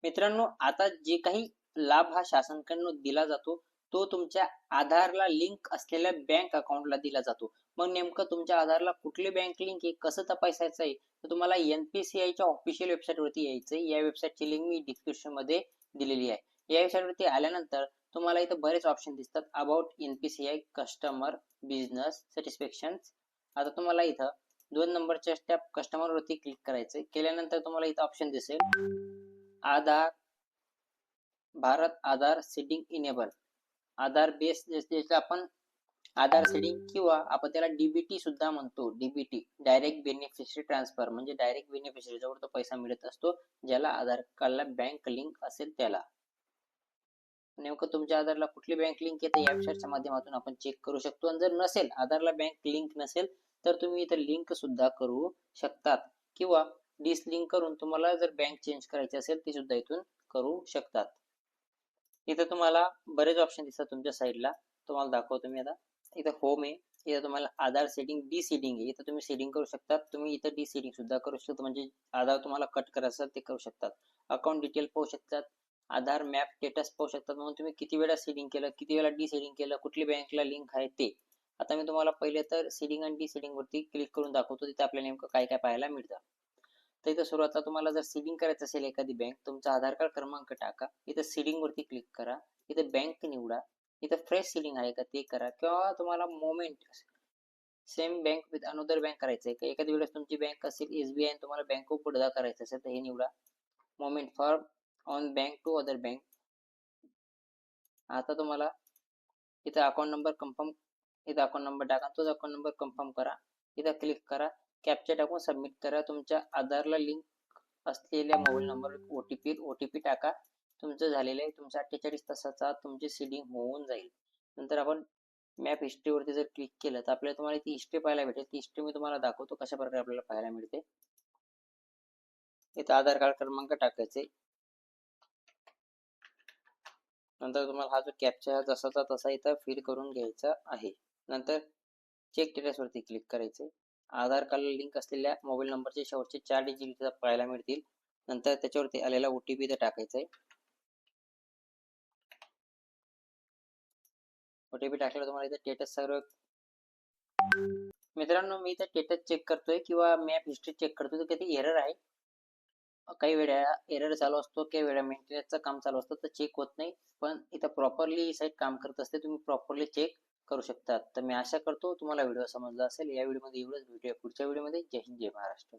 मित्रांनो, आता जे काही लाभ हा शासनाकडून दिला जातो, तो तुमच्या आधारला लिंक असलेल्या बँक अकाउंटला दिला जातो. मग नेमकं तुमच्या आधारला कुठली बँक लिंक आहे, कसं तपासायचं आहे, तर तुम्हाला NPCIच्या ऑफिशियल वेबसाईटवरती यायचं आहे. या वेबसाईटची लिंक मी डिस्क्रिप्शनमध्ये दिलेली आहे. या वेबसाईटवरती आल्यानंतर तुम्हाला इथं बरेच ऑप्शन दिसतात. About NPCI, customer, business, satisfaction. आता तुम्हाला इथं 2 नंबरच्या त्या कस्टमरवरती क्लिक करायचं आहे. केल्यानंतर तुम्हाला इथं ऑप्शन दिसेल आधार भारत आधार सेटिंग इनेबल. आधार बेस ज्याला आपण आधार सेटिंग किंवा आपण त्याला डीबीटी सुद्धा म्हणतो. डीबीटी डायरेक्ट बेनिफिशरी ट्रान्सफर म्हणजे डायरेक्ट बेनिफिशरी जवळ तो पैसा मिळत असतो, ज्याला आधार कार्डला बँक लिंक असेल त्याला. नेमकं तुमच्या आधारला कुठली बँक लिंक येते या वेबसाईटच्या माध्यमातून आपण चेक करू शकतो. आणि जर नसेल आधारला बँक लिंक नसेल तर तुम्ही इथं लिंक सुद्धा करू शकतात किंवा डिसलिंक करून तुम्हाला जर बँक चेंज करायची असेल ती सुद्धा इथून करू शकतात. इथं तुम्हाला बरेच ऑप्शन दिसतात तुमच्या साईडला. तुम्हाला दाखवतो मी आता. इथं होम आहे. इथं तुम्हाला आधार सेटिंग डी सेटिंग आहे. इथं तुम्ही सेटिंग करू शकता. तुम्ही इथं डी सेटिंग सुद्धा करू शकता, म्हणजे आधार तुम्हाला कट करायचं असेल ते करू शकतात. अकाउंट डिटेल पाहू शकतात. आधार मॅप स्टेटस पाहू शकतात. म्हणून तुम्ही किती वेळा सेटिंग केलं, किती वेळा डी सेटिंग केलं, कुठली बँकला लिंक आहे ते. आता मी तुम्हाला पहिले तर सेटिंग आणि डी सेटिंग वरती क्लिक करून दाखवतो. तिथे आपल्याला नेमकं काय काय पाहायला मिळतं. तर इथं सुरुवातीला तुम्हाला जर सीडिंग करायचं असेल एखादी बँक, तुमचा आधार कार्ड क्रमांक टाका. इथं सीडिंग वरती क्लिक करा. इथं बँक निवडा. इथं फ्रेश सीडिंग आहे का ते करा, किंवा तुम्हाला moment same bank with another bank करायचं आहे का. एखादी वेळेस तुमची बँक असेल SBI आणि तुम्हाला बँक ऑफ बडोदा करायचं असेल तर हे निवडा. Moment for on bank to other bank. आता तुम्हाला इथं अकाउंट नंबर कन्फर्म, इथं अकाउंट नंबर टाका. तोच अकाउंट नंबर कन्फर्म करा. इथं क्लिक करा. कॅप्चा टाकून सबमिट करा. तुमच्या आधारला लिंक असलेल्या मोबाईल नंबर ओटीपी टाका. तुमचं झालेलं आहे. तुमच्या 48 तासाचा तुमची सीडिंग होऊन जाईल. नंतर आपण मॅप हिस्ट्रीवरती जर क्लिक केलं तर आपल्याला तुम्हाला ती हिस्ट्री पाहायला भेटेल. ती हिस्ट्री मी तुम्हाला दाखवतो कशा प्रकारे आपल्याला पाहायला मिळते. इथं आधार कार्ड क्रमांक टाकायचे. नंतर तुम्हाला हा जो कॅप्चा जसाचा तसा इथं फिल करून घ्यायचा आहे. नंतर चेक स्टेटस वरती क्लिक करायचे. आधार कार्डला लिंक असलेल्या मोबाईल नंबरचे शेवटचे 4 डिजिट इथं पाहायला मिळतील. नंतर त्याच्यावरती आलेला OTP इथं टाकायचा आहे. OTP टाकल्यावर तुम्हाला इथं स्टेटस सर्व. मित्रांनो, मी इथं स्टेटस चेक करतोय किंवा मॅप हिस्ट्री चेक करतोय तर कधी एरर आहे. काही वेळा एरर चालू असतो, काही वेळा मेंटेनन्सचं काम चालू असतं तर चेक होत नाही. पण इथं प्रॉपरली साईट काम करत असते. तुम्ही प्रॉपरली चेक करू शकतात. तर मी आशा करतो तुम्हाला व्हिडिओ समजला असेल. या व्हिडिओमध्ये एवढंच. भेटूया पुढच्या व्हिडिओमध्ये. जय हिंद, जय महाराष्ट्र.